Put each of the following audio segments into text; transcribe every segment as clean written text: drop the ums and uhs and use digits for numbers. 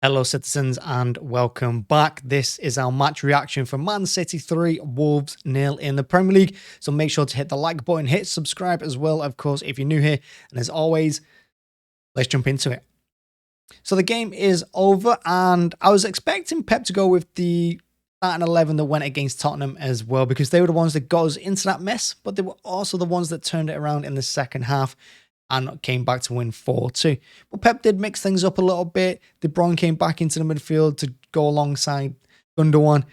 Hello, citizens, and welcome back. This is our match reaction for Man City 3, Wolves 0 in the Premier League. So make sure to hit the like button, hit subscribe as well, of course, if you're new here. And as always, let's jump into it. So the game is over, and I was expecting Pep to go with the starting 11 that went against Tottenham as well, because they were the ones that got us into that mess, but they were also the ones that turned it around in the second half and came back to win 4-2. But Pep did mix things up a little bit. De Bruyne came back into the midfield to go alongside Gundogan.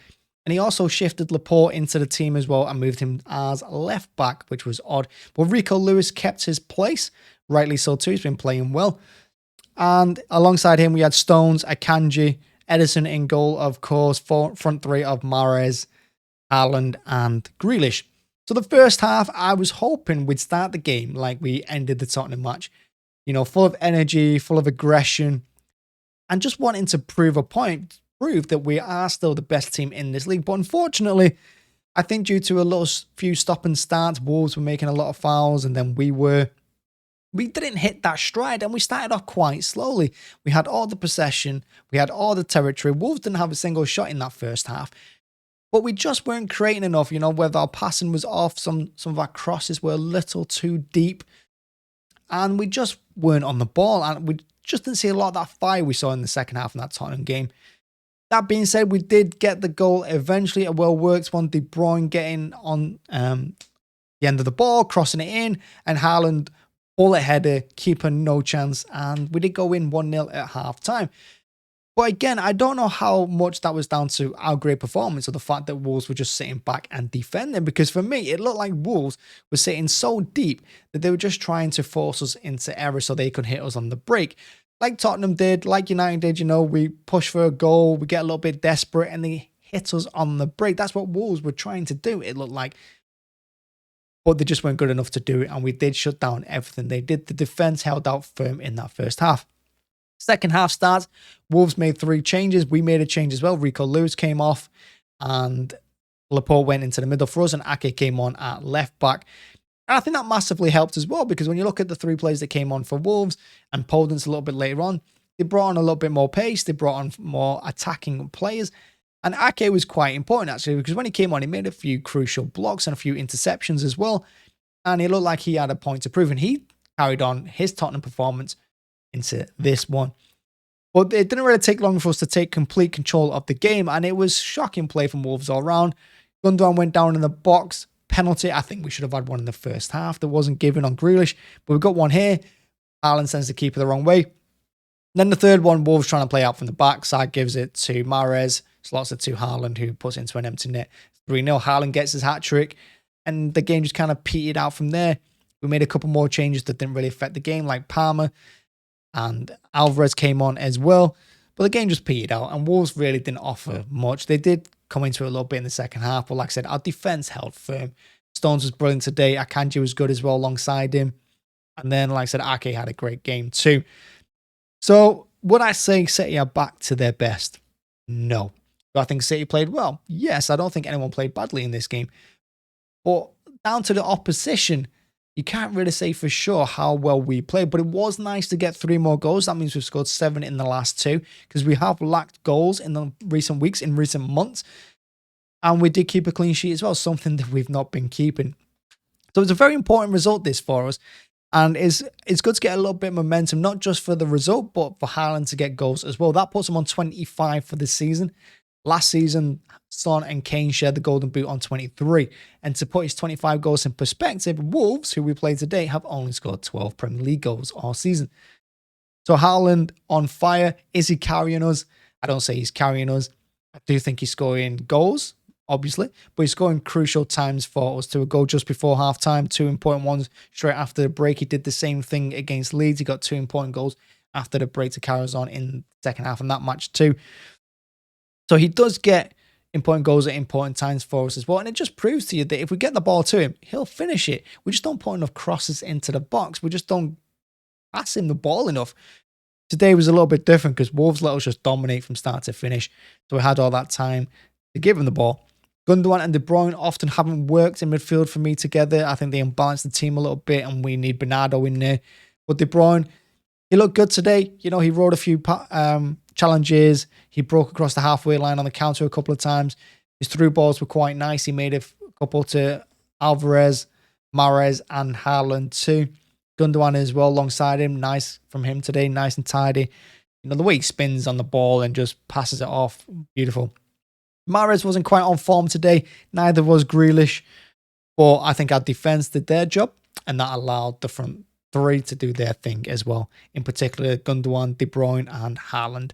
And he also shifted Laporte into the team as well and moved him as left back, which was odd. But Rico Lewis kept his place, rightly so too. He's been playing well. And alongside him, we had Stones, Akanji, Edison in goal, of course, front three of Mahrez, Haaland, and Grealish. So the first half, I was hoping we'd start the game like we ended the Tottenham match. You know, full of energy, full of aggression, and just wanting to prove a point, prove that we are still the best team in this league. But unfortunately, I think due to a little few stop and starts, Wolves were making a lot of fouls, and then we didn't hit that stride, and we started off quite slowly. We had all the possession, we had all the territory. Wolves didn't have a single shot in that first half. But we just weren't creating enough, you know, whether our passing was off, some of our crosses were a little too deep. And we just weren't on the ball. And we just didn't see a lot of that fire we saw in the second half in that Tottenham game. That being said, we did get the goal eventually. A well-worked one. De Bruyne getting on the end of the ball, crossing it in. And Haaland, bullet header, keeper, no chance. And we did go in 1-0 at half-time. But again, I don't know how much that was down to our great performance or the fact that Wolves were just sitting back and defending. Because for me, it looked like Wolves were sitting so deep that they were just trying to force us into error so they could hit us on the break. Like Tottenham did, like United did, you know, we push for a goal, we get a little bit desperate and they hit us on the break. That's what Wolves were trying to do, it looked like. But they just weren't good enough to do it, and we did shut down everything they did. The defence held out firm in that first half. Second half starts, Wolves made 3 changes. We made a change as well. Rico Lewis came off and Laporte went into the middle for us, and Ake came on at left back. And I think that massively helped as well, because when you look at the 3 players that came on for Wolves and Podence a little bit later on, they brought on a little bit more pace. They brought on more attacking players. And Ake was quite important, actually, because when he came on, he made a few crucial blocks and a few interceptions as well. And it looked like he had a point to prove, and he carried on his Tottenham performance into this one. But it didn't really take long for us to take complete control of the game, and it was shocking play from Wolves all round. Gundogan went down in the box. Penalty. I think we should have had one in the first half that wasn't given on Grealish, but we've got one here. Haaland sends the keeper the wrong way. Then the third one, Wolves trying to play out from the backside, gives it to Mahrez, slots it to Haaland, who puts it into an empty net. 3-0. Haaland gets his hat-trick, and the game just kind of petered out from there. We made a couple more changes that didn't really affect the game, like Palmer, and Alvarez came on as well. But the game just petered out, and Wolves really didn't offer much. They did come into it a little bit in the second half, but like I said, our defence held firm. Stones was brilliant today. Akanji was good as well alongside him. And then, like I said, Ake had a great game too. So, would I say City are back to their best? No. Do I think City played well? Yes, I don't think anyone played badly in this game. But down to the opposition, you can't really say for sure how well we played, but it was nice to get 3 more goals. That means we've scored 7 in the last 2, because we have lacked goals in the recent weeks, in recent months. And we did keep a clean sheet as well, something that we've not been keeping. So it's a very important result, this, for us. And it's good to get a little bit of momentum, not just for the result, but for Haaland to get goals as well. That puts him on 25 for this season. Last season, Son and Kane shared the golden boot on 23. And to put his 25 goals in perspective, Wolves, who we played today, have only scored 12 Premier League goals all season. So Haaland on fire. Is he carrying us? I don't say he's carrying us. I do think he's scoring goals, obviously, but he's scoring crucial times for us. To a goal just before halftime, 2 important ones straight after the break. He did the same thing against Leeds. He got 2 important goals after the break to carry us on in the second half in that match too. So he does get important goals at important times for us as well. And it just proves to you that if we get the ball to him, he'll finish it. We just don't put enough crosses into the box. We just don't pass him the ball enough. Today was a little bit different because Wolves let us just dominate from start to finish. So we had all that time to give him the ball. Gundogan and De Bruyne often haven't worked in midfield for me together. I think they unbalanced the team a little bit, and we need Bernardo in there. But De Bruyne, he looked good today. You know, he rode a few challenges. He broke across the halfway line on the counter a couple of times. His through balls were quite nice. He made a couple to Alvarez, Mahrez, and Haaland too. Gundogan as well alongside him. Nice from him today. Nice and tidy. You know, the way he spins on the ball and just passes it off. Beautiful. Mahrez wasn't quite on form today. Neither was Grealish. But I think our defense did their job, and that allowed the front three to do their thing as well. In particular, Gundogan, De Bruyne, and Haaland.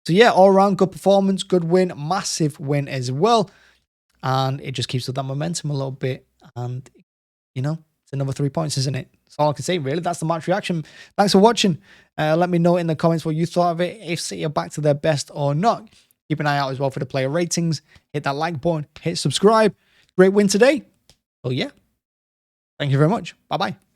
So yeah, all around good performance, good win, massive win as well. And it just keeps up that momentum a little bit. And, you know, it's another 3 points, isn't it? That's all I can say, really. That's the match reaction. Thanks for watching. Let me know in the comments what you thought of it, if City are back to their best or not. Keep an eye out as well for the player ratings. Hit that like button, hit subscribe. Great win today. Oh, yeah. Thank you very much. Bye-bye.